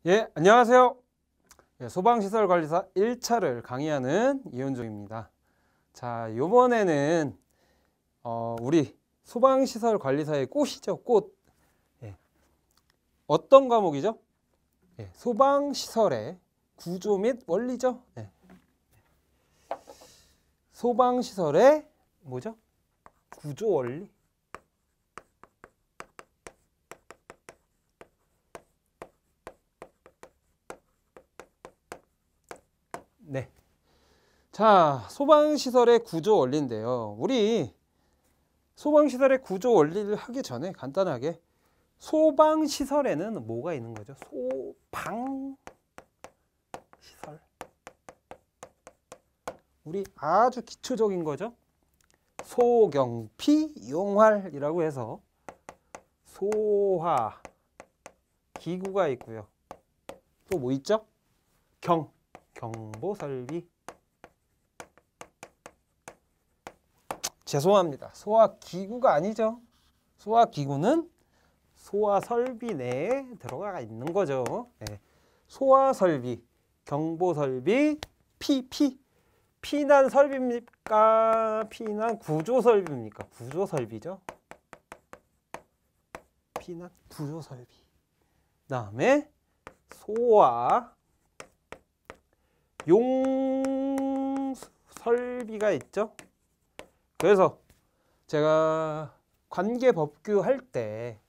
예, 안녕하세요. 예, 소방시설관리사 1차를 강의하는 이현종입니다. 자, 요번에는 우리 소방시설관리사의 꽃이죠, 꽃. 예, 어떤 과목이죠? 예, 소방시설의 구조 및 원리죠. 예. 소방시설의 뭐죠? 구조 원리? 네. 자, 소방시설의 구조 원리인데요. 우리 소방시설의 구조 원리를 하기 전에 간단하게 소방시설에는 뭐가 있는 거죠? 소방시설. 우리 아주 기초적인 거죠. 소경피 용활이라고 해서 소화 기구가 있고요. 또 뭐 있죠? 경보설비. 죄송합니다. 소화기구가 아니죠. 소화기구는 소화설비 내에 들어가 있는 거죠. 네. 소화설비, 경보설비, 피난 설비입니까? 피난 구조설비입니까? 구조설비죠. 피난 구조설비. 그다음에 소화 용설비가 있죠. 그래서 제가 관계법규 할 때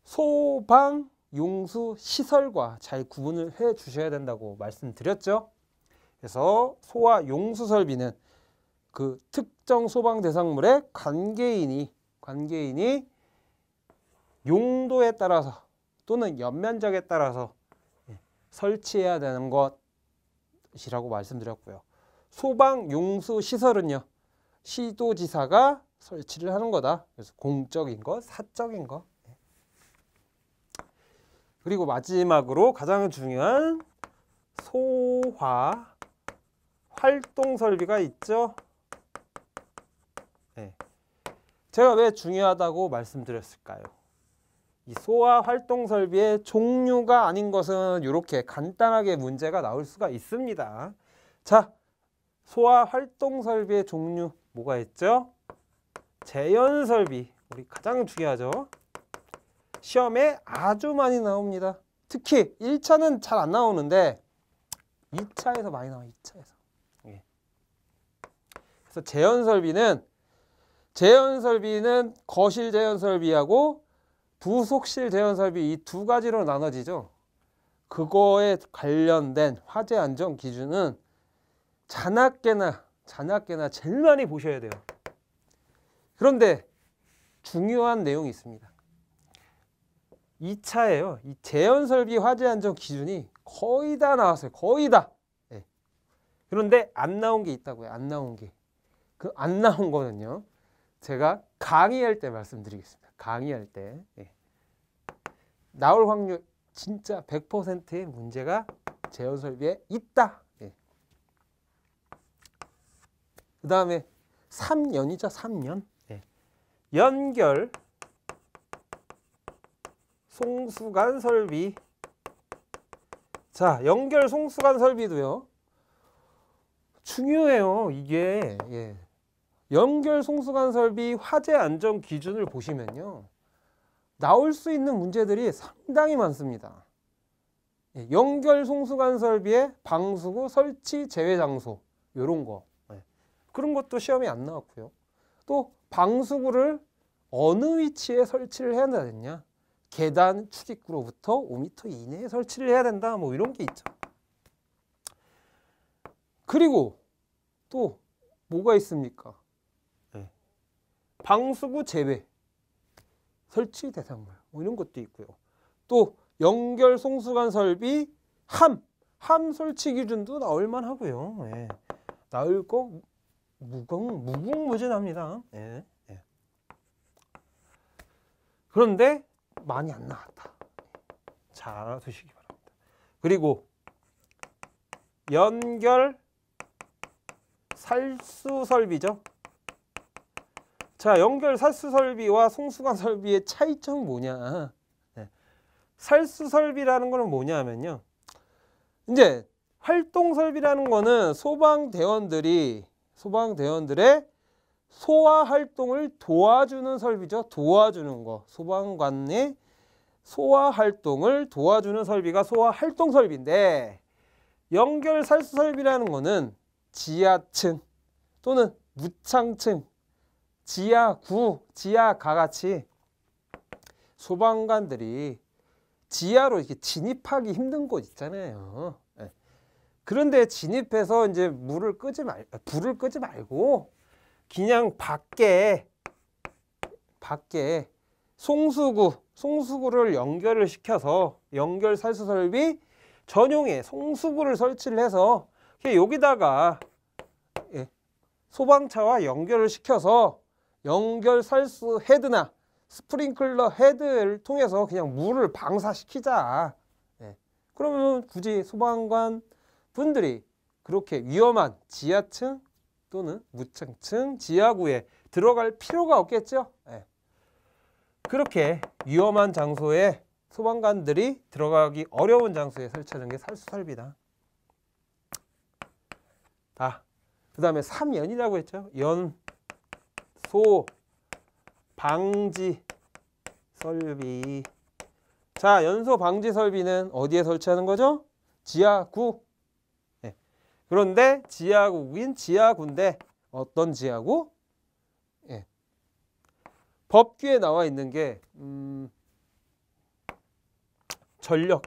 소방 용수 시설과 잘 구분을 해 주셔야 된다고 말씀드렸죠. 그래서 소와 용수 설비는 그 특정 소방 대상물의 관계인이 용도에 따라서 또는 연면적에 따라서 설치해야 되는 것이라고 말씀드렸고요. 소방 용수 시설은요, 시도지사가 설치를 하는 거다. 그래서 공적인 거, 사적인 거. 그리고 마지막으로 가장 중요한 소화 활동 설비가 있죠. 네. 제가 왜 중요하다고 말씀드렸을까요? 이 소화 활동 설비의 종류가 아닌 것은 이렇게 간단하게 문제가 나올 수가 있습니다. 자, 소화 활동 설비의 종류 뭐가 있죠? 재현 설비, 우리 가장 중요하죠. 시험에 아주 많이 나옵니다. 특히 1차는 잘 안 나오는데 2차에서 많이 나와요. 2차에서. 예. 그래서 재현 설비는 거실 재현 설비하고 부속실 재현 설비 이 두 가지로 나눠지죠. 그거에 관련된 화재 안전 기준은 자나깨나 제일 많이 보셔야 돼요. 그런데 중요한 내용이 있습니다. 2차에요. 이 재현 설비 화재 안전 기준이 거의 다 나왔어요. 거의 다. 네. 그런데 안 나온 게 있다고요. 안 나온 게. 그 안 나온 거는요, 제가 강의할 때 말씀드리겠습니다. 강의할 때. 네. 나올 확률 진짜 100%의 문제가 재현 설비에 있다. 네. 그 다음에 3년이죠. 3년. 네. 연결 송수관 설비. 자, 연결 송수관 설비도요, 중요해요. 이게 연결 송수관 설비 화재 안전 기준을 보시면요, 나올 수 있는 문제들이 상당히 많습니다. 연결 송수관 설비의 방수구 설치 제외 장소, 이런 거. 그런 것도 시험에 안 나왔고요. 또 방수구를 어느 위치에 설치를 해야 되느냐, 계단 출입구로부터 5m 이내에 설치를 해야 된다, 뭐 이런 게 있죠. 그리고 또 뭐가 있습니까? 방수구 제외 설치 대상물, 뭐 이런 것도 있고요. 또 연결 송수관 설비 함 설치 기준도 나올 만하고요. 나올 거 무궁무진합니다. 그런데 많이 안 나왔다. 잘 알아두시기 바랍니다. 그리고 연결 살수 설비죠. 자, 연결 살수 설비와 송수관 설비의 차이점은 뭐냐? 살수 설비라는 거는 뭐냐면요. 이제 활동 설비라는 거는 소방대원들의 소화 활동을 도와주는 설비죠. 도와주는 거. 소방관의 소화 활동을 도와주는 설비가 소화 활동 설비인데, 연결 살수 설비라는 거는 지하층 또는 무창층, 지하구, 지하가 같이 소방관들이 지하로 이렇게 진입하기 힘든 곳 있잖아요. 그런데 진입해서 이제 불을 끄지 말고 그냥 밖에 송수구를 연결을 시켜서 연결 살수 설비 전용의 송수구를 설치를 해서 여기다가 소방차와 연결을 시켜서 연결 살수 헤드나 스프링클러 헤드를 통해서 그냥 물을 방사시키자. 그러면 굳이 소방관 분들이 그렇게 위험한 지하층 또는 무층층 지하구에 들어갈 필요가 없겠죠. 그렇게 위험한 장소에 소방관들이 들어가기 어려운 장소에 설치하는 게 살수 설비다. 그 다음에 3연이라고 했죠. 연소 방지 설비. 자, 연소 방지 설비는 어디에 설치하는 거죠? 지하구. 그런데 지하구인 지하구인데 어떤 지하구? 법규에 나와 있는 게 전력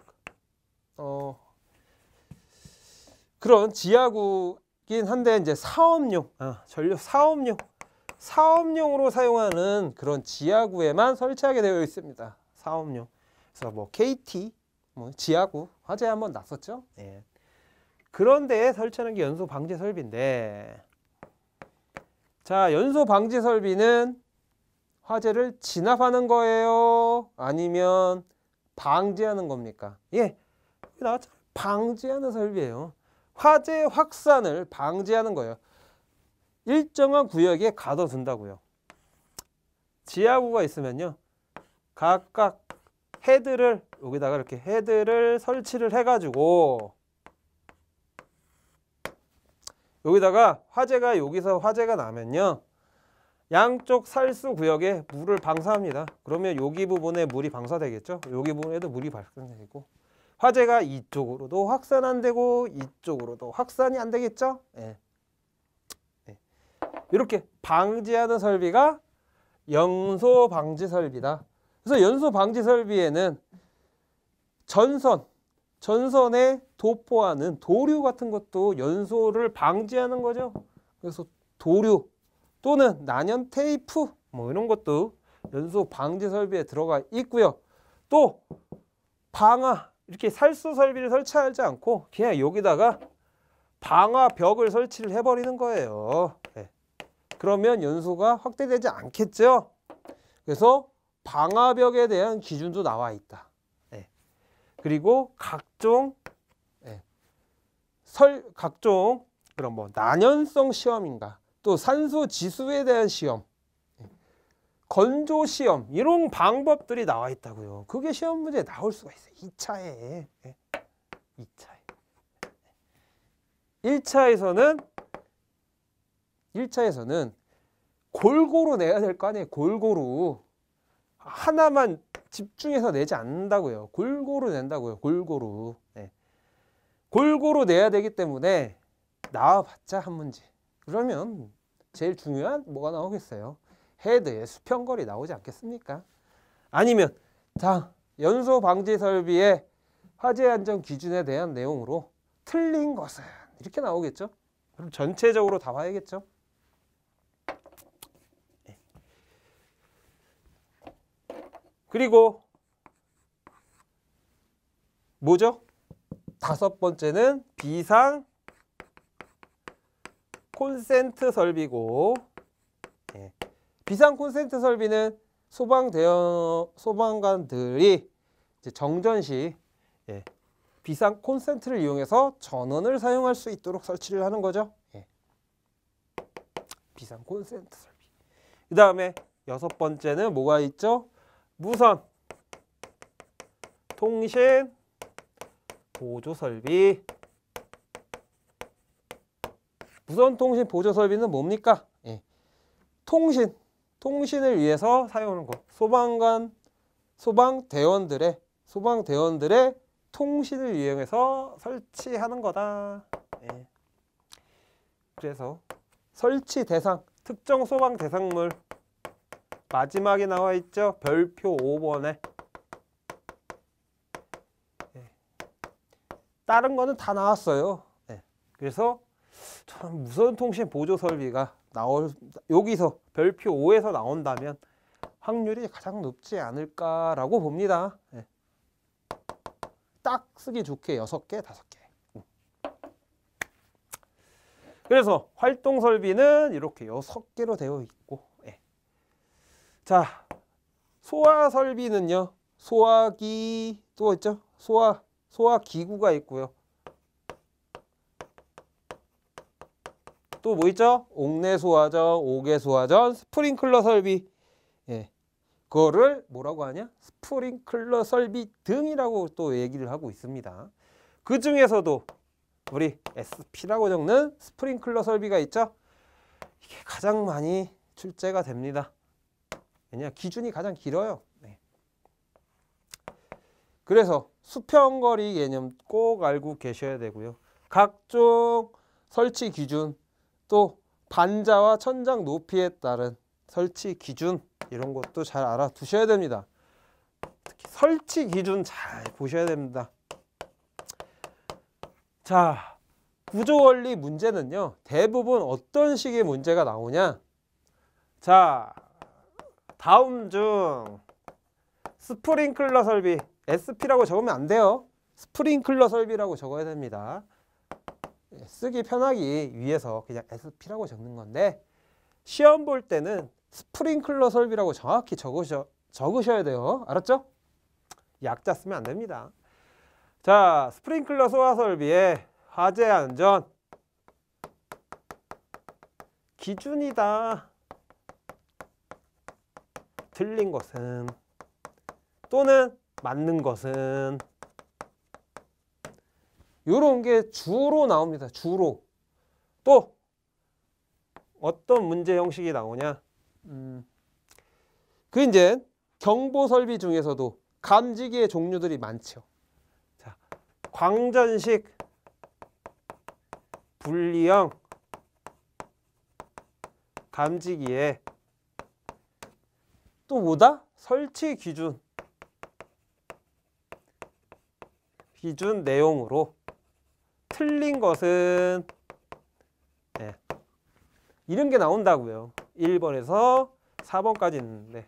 그런 지하구긴 한데 이제 사업용 전력 사업용으로 사용하는 그런 지하구에만 설치하게 되어 있습니다. 사업용. 그래서 뭐 KT 지하구 화재 한번 났었죠. 그런 데에 설치하는 게 연소 방지 설비인데, 자, 연소 방지 설비는 화재를 진압하는 거예요? 아니면 방지하는 겁니까? 나왔죠. 방지하는 설비예요. 화재 확산을 방지하는 거예요. 일정한 구역에 가둬둔다고요. 지하구가 있으면요, 각각 헤드를 여기다가 이렇게 헤드를 설치를 해가지고 여기다가 여기서 화재가 나면요, 양쪽 살수 구역에 물을 방사합니다. 그러면 여기 부분에 물이 방사되겠죠. 여기 부분에도 물이 발생되고, 화재가 이쪽으로도 확산 안 되고 이쪽으로도 확산이 안 되겠죠. 이렇게 방지하는 설비가 연소 방지 설비다. 그래서 연소 방지 설비에는 전선에 도포하는 도류 같은 것도 연소를 방지하는 거죠. 그래서 도류 또는 난연 테이프 이런 것도 연소 방지 설비에 들어가 있고요. 또 방화, 이렇게 살수 설비를 설치하지 않고 그냥 여기다가 방화벽을 설치를 해버리는 거예요. 그러면 연소가 확대되지 않겠죠. 그래서 방화벽에 대한 기준도 나와 있다. 그리고 각종 그런 난연성 시험인가, 또 산소 지수에 대한 시험, 건조 시험, 이런 방법들이 나와 있다고요. 그게 시험 문제에 나올 수가 있어요. 2차에. 1차에서는 골고루 내야 될 거 아니에요. 골고루. 하나만 집중해서 내지 않는다고요. 골고루 낸다고요. 골고루. 골고루 내야 되기 때문에 나와봤자 한 문제. 그러면 제일 중요한 뭐가 나오겠어요? 헤드의 수평거리 나오지 않겠습니까? 아니면 연소 방지 설비의 화재 안전 기준에 대한 내용으로 틀린 것은 이렇게 나오겠죠? 그럼 전체적으로 다 봐야겠죠? 그리고 뭐죠? 5번째는 비상 콘센트 설비고, 비상 콘센트 설비는 소방관들이 이제 정전 시 비상 콘센트를 이용해서 전원을 사용할 수 있도록 설치를 하는 거죠. 비상 콘센트 설비. 그 다음에 6번째는 뭐가 있죠? 무선 통신 보조 설비. 무선 통신 보조 설비는 뭡니까? 예. 통신을 위해서 사용하는 것. 소방대원들의 통신을 이용해서 설치하는 거다. 예. 그래서 설치 대상, 특정 소방 대상물 마지막에 나와 있죠. 별표 5번에. 예. 다른 거는 다 나왔어요. 예. 그래서 참 무선 통신 보조 설비가 여기서 별표 5에서 나온다면 확률이 가장 높지 않을까라고 봅니다. 예. 딱 쓰기 좋게 6개, 5개. 그래서 활동 설비는 이렇게 6개로 되어 있고, 예. 자, 소화 설비는요. 소화기 또 있죠. 소화 기구가 있고요. 또 뭐 있죠? 옥내 소화전, 옥외 소화전, 스프링클러 설비. 예. 그거를 뭐라고 하냐? 스프링클러 설비 등이라고 또 얘기를 하고 있습니다. 그 중에서도 우리 SP라고 적는 스프링클러 설비가 있죠? 이게 가장 많이 출제가 됩니다. 왜냐? 기준이 가장 길어요. 네. 그래서 수평거리 개념 꼭 알고 계셔야 되고요. 각종 설치 기준, 또 반자와 천장 높이에 따른 설치 기준 이런 것도 잘 알아두셔야 됩니다. 특히 설치 기준 잘 보셔야 됩니다. 자, 구조원리 문제는요. 대부분 어떤 식의 문제가 나오냐. 자, 다음 중 스프링클러 설비 SP라고 적으면 안 돼요. 스프링클러 설비라고 적어야 됩니다. 쓰기 편하기 위해서 그냥 SP라고 적는 건데 시험 볼 때는 스프링클러 설비라고 정확히 적으셔야 돼요. 알았죠? 약자 쓰면 안 됩니다. 자, 스프링클러 소화 설비의 화재 안전 기준이다. 틀린 것은 또는 맞는 것은 요런 게 주로 나옵니다. 주로. 또 어떤 문제 형식이 나오냐. 그 이제 경보 설비 중에서도 감지기의 종류들이 많죠. 자, 광전식, 분리형 감지기에 또 뭐다? 설치 기준 내용으로 틀린 것은 네, 이런 게 나온다고요. 1번에서 4번까지 있는데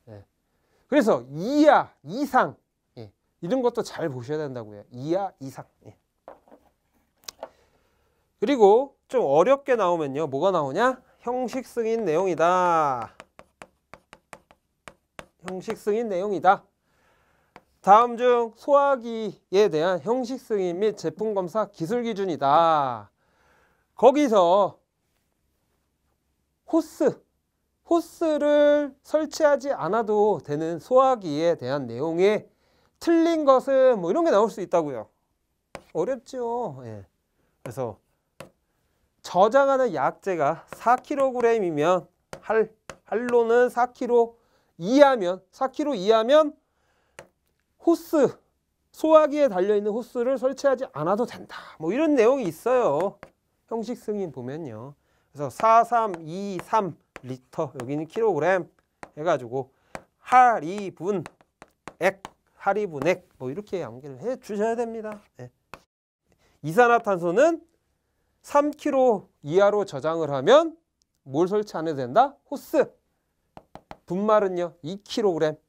네. 그래서 이하, 이상 예, 이런 것도 잘 보셔야 된다고요. 이하, 이상 예. 그리고 좀 어렵게 나오면요. 뭐가 나오냐? 형식 승인 내용이다. 형식 승인 내용이다. 다음 중 소화기에 대한 형식 승인 및 제품 검사 기술 기준이다. 거기서 호스를 설치하지 않아도 되는 소화기에 대한 내용에 틀린 것은 뭐 이런 게 나올 수 있다고요. 어렵죠. 예. 그래서 저장하는 약재가 4kg이면 할로는 4kg 이하면 소화기에 달려있는 호스를 설치하지 않아도 된다. 뭐 이런 내용이 있어요. 형식 승인 보면요. 그래서 4323 리터, 여기는 킬로그램 해가지고 할이분액 뭐 이렇게 암기를 해 주셔야 됩니다. 네. 이산화탄소는 3kg 이하로 저장을 하면 뭘 설치 안 해도 된다? 호스. 분말은요 2kg.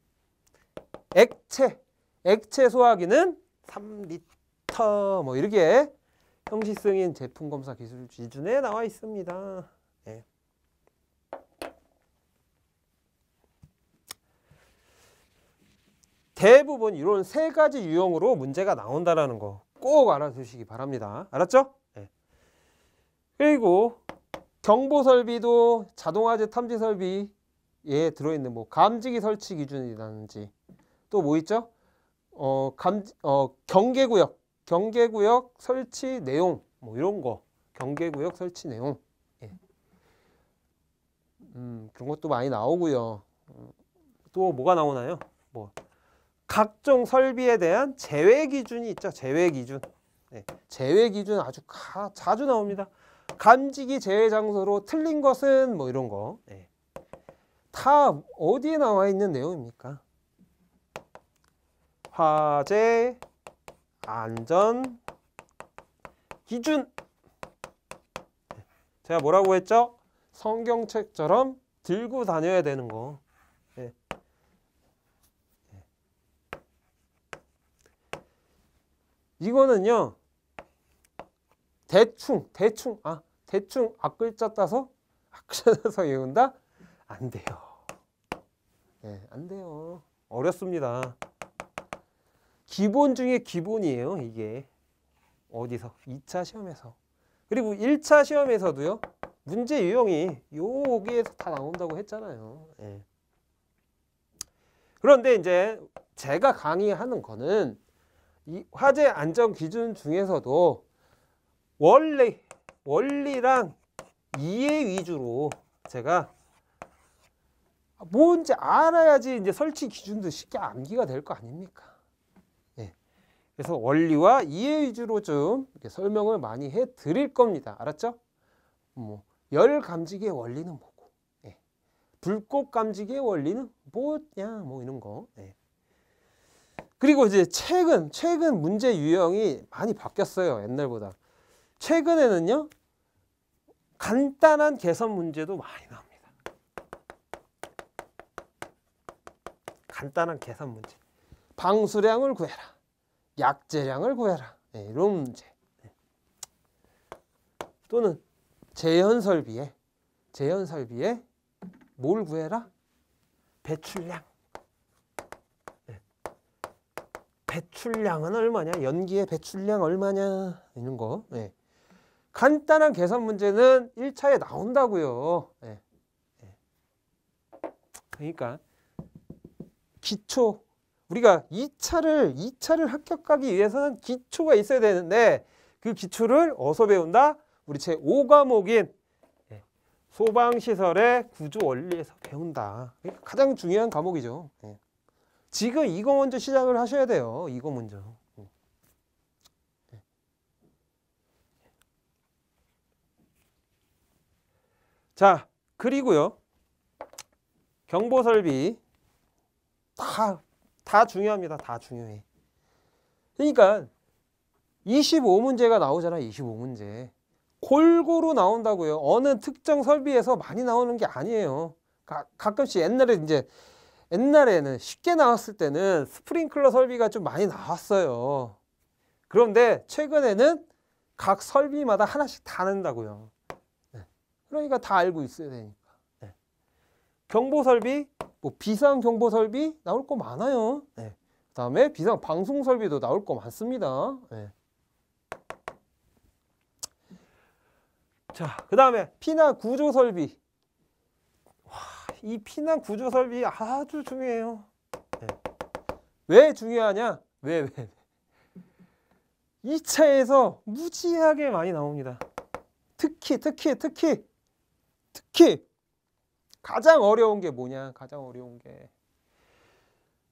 액체 소화기는 3리터 뭐 이렇게 형식 승인 제품 검사 기술 기준에 나와 있습니다. 네. 대부분 이런 3가지 유형으로 문제가 나온다는 거 꼭 알아두시기 바랍니다. 알았죠? 네. 그리고 경보 설비도 자동화재 탐지 설비에 들어있는 뭐 감지기 설치 기준이라든지 또 뭐 있죠? 경계구역 설치 내용 뭐 이런 거. 경계구역 설치 내용. 예. 그런 것도 많이 나오고요. 또 뭐가 나오나요? 뭐 각종 설비에 대한 제외 기준이 있죠. 제외 기준. 네. 제외 기준 아주 자주 나옵니다. 감지기 제외 장소로 틀린 것은 뭐 이런 거. 네. 다 어디에 나와 있는 내용입니까? 화재 안전 기준. 제가 뭐라고 했죠? 성경책처럼 들고 다녀야 되는 거. 네. 이거는요. 대충 앞글자 따서 외운다? 안 돼요. 네, 안 돼요. 어렵습니다. 기본 중에 기본이에요, 이게. 어디서? 2차 시험에서. 그리고 1차 시험에서도요. 문제 유형이 여기에서 다 나온다고 했잖아요. 네. 그런데 이제 제가 강의하는 거는 이 화재 안전 기준 중에서도 원리랑 이해 위주로 제가 뭔지 알아야지 이제 설치 기준도 쉽게 암기가 될 거 아닙니까? 네. 그래서 원리와 이해 위주로 좀 이렇게 설명을 많이 해 드릴 겁니다. 알았죠? 뭐 열 감지기의 원리는 뭐고, 네. 불꽃 감지기의 원리는 뭐냐, 뭐 이런 거. 네. 그리고 이제 최근 문제 유형이 많이 바뀌었어요. 옛날보다. 최근에는요. 간단한 계산 문제도 많이 나옵니다. 간단한 계산 문제. 방수량을 구해라. 약재량을 구해라. 네, 이런 문제. 네. 또는 재현 설비에 뭘 구해라? 배출량. 배출량은 얼마냐? 연기의 배출량 얼마냐? 이런 거. 네. 간단한 계산 문제는 1차에 나온다고요. 네. 네. 그러니까 기초, 우리가 2차를 합격하기 위해서는 기초가 있어야 되는데 그 기초를 어디서 배운다? 우리 제 5과목인 소방시설의 구조 원리에서 배운다. 그러니까 가장 중요한 과목이죠. 네. 지금 이거 먼저 시작을 하셔야 돼요. 이거 먼저. 자, 그리고요. 경보설비 다 중요합니다. 다 중요해. 그러니까 25문제가 나오잖아. 25문제. 골고루 나온다고요. 어느 특정 설비에서 많이 나오는 게 아니에요. 가끔씩 옛날에는 쉽게 나왔을 때는 스프링클러 설비가 좀 많이 나왔어요. 그런데 최근에는 각 설비마다 하나씩 다 낸다고요. 네. 그러니까 다 알고 있어야 되니까. 네. 경보설비, 뭐 비상경보설비 나올 거 많아요. 네. 그 다음에 비상방송설비도 나올 거 많습니다. 네. 자, 그 다음에 피난구조설비. 이 피난구조설비 아주 중요해요. 네. 왜 중요하냐? 왜? 2차에서 무지하게 많이 나옵니다. 특히 가장 어려운 게 뭐냐? 가장 어려운 게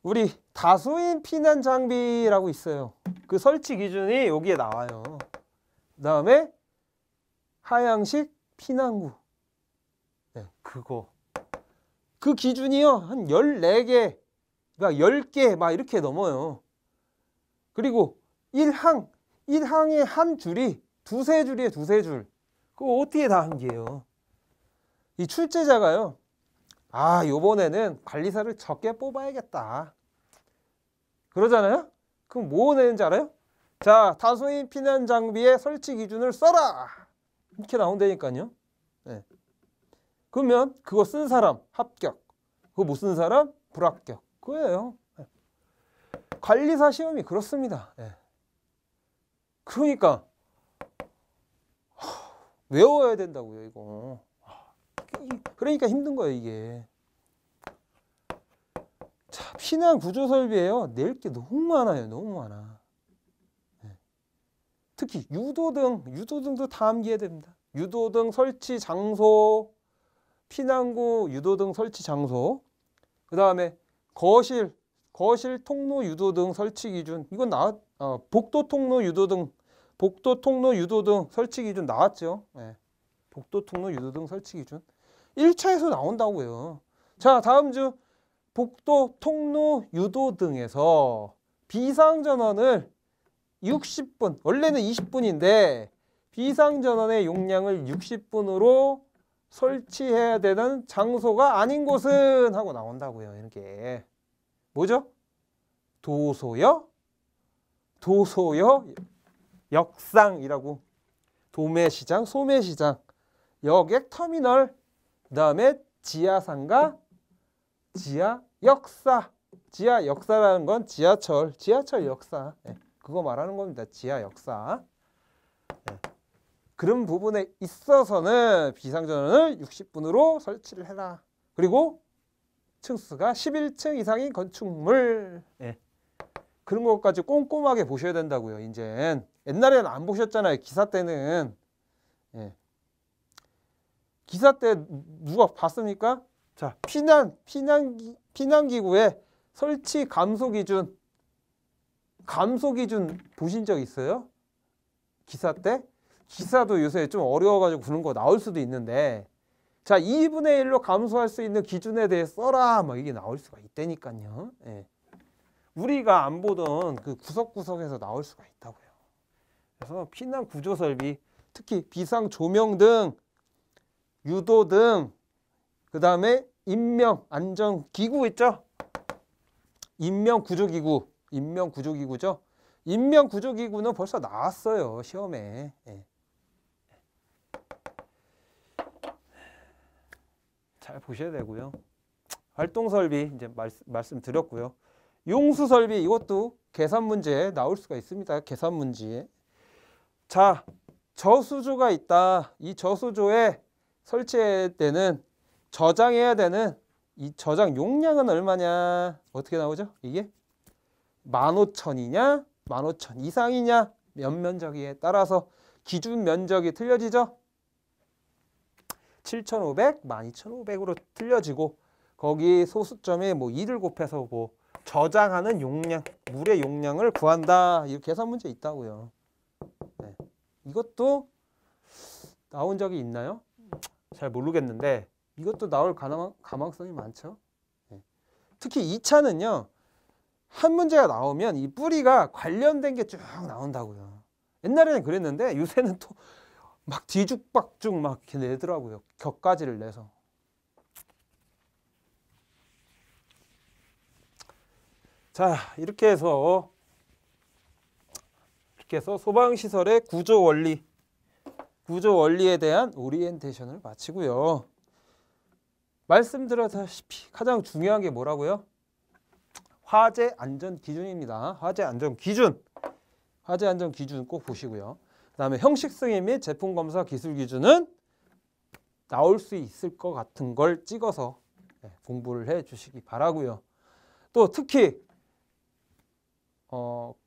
우리 다수인 피난 장비라고 있어요. 그 설치 기준이 여기에 나와요. 그 다음에 하향식 피난구. 네, 그거. 그 기준이요. 한 14개, 그러니까 10개 막 이렇게 넘어요. 그리고 1항에 한 줄이 두세 줄이에요. 두세 줄. 그거 어떻게 다 암기해요? 이 출제자가요. 요번에는 관리사를 적게 뽑아야겠다. 그러잖아요? 그럼 뭐 내는지 알아요? 자, 다수인 피난 장비의 설치 기준을 써라. 이렇게 나온다니까요. 네. 그러면 그거 쓴 사람 합격. 그거 못 쓴 사람 불합격. 그거예요. 네. 관리사 시험이 그렇습니다. 네. 그러니까 외워야 된다고요, 이거. 그러니까 힘든 거예요, 이게. 자, 피난 구조 설비예요. 낼 게 너무 많아요. 너무 많아. 네. 특히 유도등도 다 암기해야 됩니다. 유도등 설치 장소, 피난구 유도등 설치 장소, 그 다음에 거실 통로 유도등 설치 기준. 이건 복도 통로 유도등 설치 기준 나왔죠. 네. 복도 통로 유도등 설치 기준 1차에서 나온다고요. 자, 다음 주 복도 통로 유도등에서 비상전원을 60분, 원래는 20분인데 비상전원의 용량을 60분으로 설치해야 되는 장소가 아닌 곳은 하고 나온다고요. 이렇게 뭐죠? 도소여, 역상이라고. 도매시장, 소매시장, 여객 터미널, 그 다음에 지하상가, 지하역사. 지하역사라는 건 지하철 역사. 네, 그거 말하는 겁니다. 지하역사. 네. 그런 부분에 있어서는 비상전원을 60분으로 설치를 해라. 그리고 층수가 11층 이상인 건축물. 네. 그런 것까지 꼼꼼하게 보셔야 된다고요. 이젠 옛날에는 안 보셨잖아요. 기사 때는. 네. 기사 때 누가 봤습니까? 자, 피난기구의 설치 감소 기준 보신 적 있어요? 기사 때? 기사도 요새 좀 어려워가지고 그런 거 나올 수도 있는데, 자, 2분의 1로 감소할 수 있는 기준에 대해 써라. 막 이게 나올 수가 있다니까요. 예. 우리가 안 보던 그 구석구석에서 나올 수가 있다고요. 그래서 피난 구조 설비, 특히 비상 조명 등, 유도 등, 그 다음에 인명 안전 기구 있죠? 인명 구조기구죠. 인명 구조기구는 벌써 나왔어요. 시험에. 예. 잘 보셔야 되고요. 활동 설비 이제 말씀드렸고요. 용수 설비 이것도 계산 문제에 나올 수가 있습니다. 계산 문제. 자, 저수조가 있다. 이 저수조에 설치해야 되는, 저장해야 되는 이 저장 용량은 얼마냐? 어떻게 나오죠? 이게 15,000이냐? 15,000 이상이냐? 몇 면적이에 따라서 기준 면적이 틀려지죠? 7,500, 12,500으로 틀려지고, 거기 소수점에 뭐 2를 곱해서 뭐 저장하는 용량, 물의 용량을 구한다. 이 계산 문제 있다고요. 네. 이것도 나온 적이 있나요? 잘 모르겠는데 이것도 나올 가망성이 많죠. 네. 특히 2차는요. 한 문제가 나오면 이 뿌리가 관련된 게 쭉 나온다고요. 옛날에는 그랬는데 요새는 또 막 뒤죽박죽 막 이렇게 내더라고요. 격가지를 내서. 자, 이렇게 해서 소방시설의 구조 원리에 대한 오리엔테이션을 마치고요. 말씀드렸다시피 가장 중요한 게 뭐라고요? 화재 안전 기준입니다. 화재 안전 기준 꼭 보시고요. 그 다음에 형식 승인 및 제품 검사 기술 기준은 나올 수 있을 것 같은 걸 찍어서 공부를 해 주시기 바라고요. 또 특히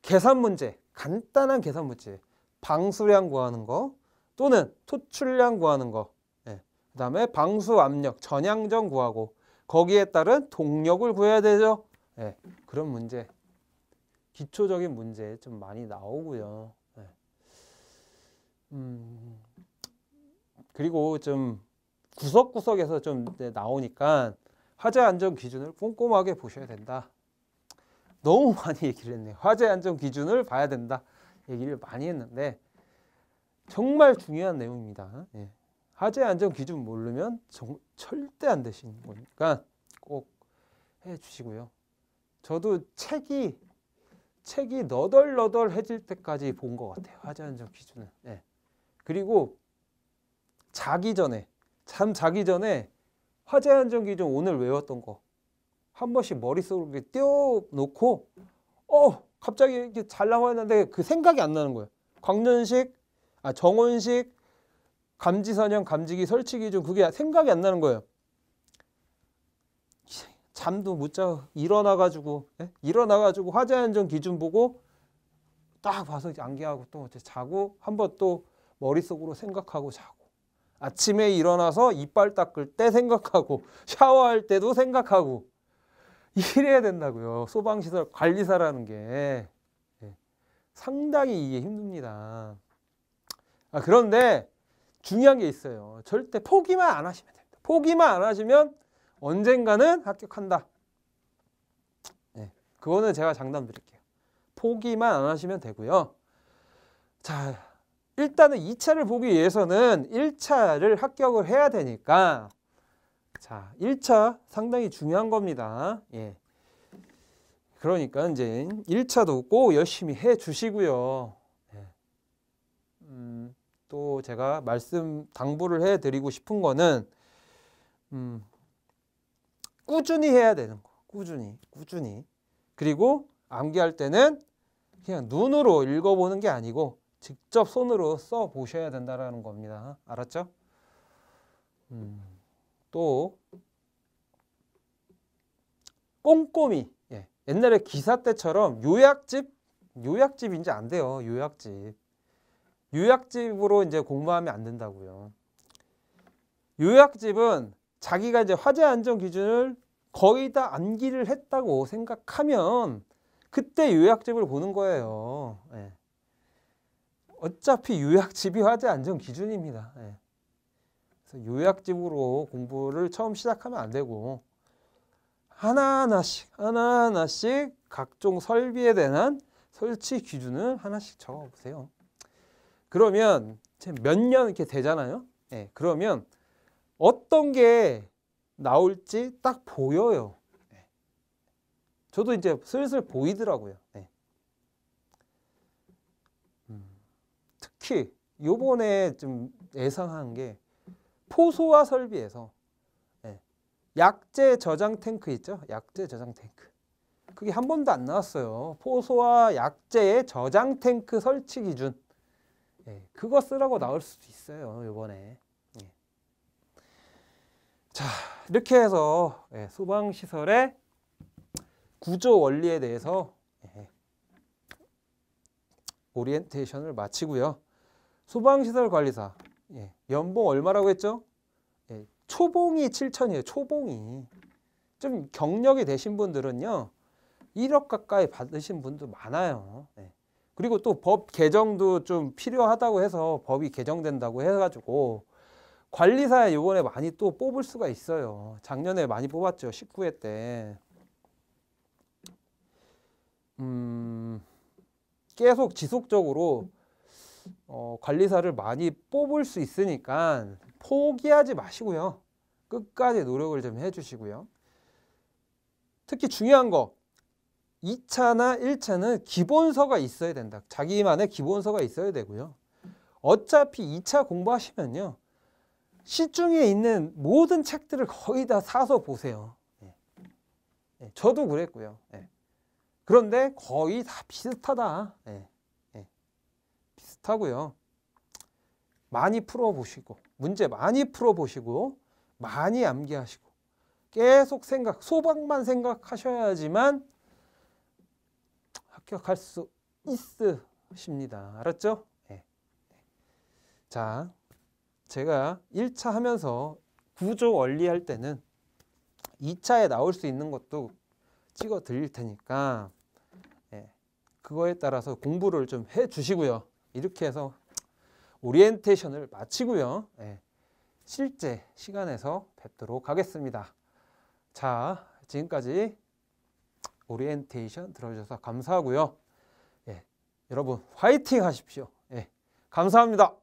계산 문제, 간단한 계산 문제, 방수량 구하는 거 또는 토출량 구하는 거, 그 다음에 방수 압력, 전향점 구하고 거기에 따른 동력을 구해야 되죠. 그런 문제, 기초적인 문제 좀 많이 나오고요. 그리고 좀 구석구석에서 좀 나오니까 화재 안전 기준을 꼼꼼하게 보셔야 된다. 너무 많이 얘기를 했네요. 화재 안전 기준을 봐야 된다. 얘기를 많이 했는데 정말 중요한 내용입니다. 화재 안전 기준 모르면 절대 안 되시는 거니까 꼭 해주시고요. 저도 책이 너덜너덜해질 때까지 본 것 같아요. 화재 안전 기준은. 그리고 자기 전에 화재 안전 기준 오늘 외웠던 거 한 번씩 머릿속에 띄워놓고 갑자기 이렇게 잘 나왔는데 그 생각이 안 나는 거예요. 정원식, 감지선형, 감지기 설치 기준 그게 생각이 안 나는 거예요. 잠도 못 자고 일어나가지고 화재 안전 기준 보고 딱 봐서 암기하고 또 자고 한번 또 머릿속으로 생각하고 자고 아침에 일어나서 이빨 닦을 때 생각하고 샤워할 때도 생각하고 이래야 된다고요. 소방시설 관리사라는 게 상당히 이게 힘듭니다. 그런데 중요한 게 있어요. 절대 포기만 안 하시면 됩니다. 포기만 안 하시면 언젠가는 합격한다. 그거는 제가 장담 드릴게요. 포기만 안 하시면 되고요. 자, 일단은 2차를 보기 위해서는 1차를 합격을 해야 되니까 자, 1차 상당히 중요한 겁니다. 그러니까 이제 1차도 꼭 열심히 해 주시고요. 또 제가 당부를 해 드리고 싶은 거는 꾸준히 해야 되는 거. 꾸준히. 그리고 암기할 때는 그냥 눈으로 읽어보는 게 아니고 직접 손으로 써 보셔야 된다는 겁니다. 알았죠? 또 꼼꼼히 옛날에 기사 때처럼 요약집 이제 안 돼요. 요약집으로 이제 공부하면 안 된다고요. 요약집은 자기가 이제 화재 안전 기준을 거의 다 암기를 했다고 생각하면 그때 요약집을 보는 거예요. 어차피 요약집이 화재 안전 기준입니다. 그래서 요약집으로 공부를 처음 시작하면 안 되고 하나하나씩 각종 설비에 대한 설치 기준을 하나씩 적어보세요. 그러면 몇 년 이렇게 되잖아요. 그러면 어떤 게 나올지 딱 보여요. 저도 이제 슬슬 보이더라고요. 특히 요번에 좀 예상한 게 포소화 설비에서 약재 저장 탱크 있죠? 약재 저장 탱크. 그게 한 번도 안 나왔어요. 포소화 약재의 저장 탱크 설치 기준. 그거 쓰라고 나올 수도 있어요. 요번에. 자, 이렇게 해서 소방시설의 구조 원리에 대해서 오리엔테이션을 마치고요. 소방시설 관리사 연봉 얼마라고 했죠? 초봉이 7천이에요. 초봉이. 좀 경력이 되신 분들은요 1억 가까이 받으신 분도 많아요. 그리고 또 법 개정도 좀 필요하다고 해서 법이 개정된다고 해가지고 관리사에 요번에 많이 또 뽑을 수가 있어요. 작년에 많이 뽑았죠. 19회 때. 계속 지속적으로 관리사를 많이 뽑을 수 있으니까 포기하지 마시고요. 끝까지 노력을 좀 해주시고요. 특히 중요한 거 2차나 1차는 기본서가 있어야 된다. 자기만의 기본서가 있어야 되고요. 어차피 2차 공부하시면요. 시중에 있는 모든 책들을 거의 다 사서 보세요. 저도 그랬고요. 그런데 거의 다 비슷하다. 비슷하고요. 많이 풀어보시고 문제 많이 풀어보시고 많이 암기하시고 계속 소방만 생각하셔야지만 합격할 수 있으십니다. 알았죠? 자, 제가 1차 하면서 구조 원리 할 때는 2차에 나올 수 있는 것도 찍어 드릴 테니까 그거에 따라서 공부를 좀 해 주시고요. 이렇게 해서 오리엔테이션을 마치고요. 실제 시간에서 뵙도록 하겠습니다. 자, 지금까지 오리엔테이션 들어주셔서 감사하고요. 여러분 화이팅 하십시오. 감사합니다.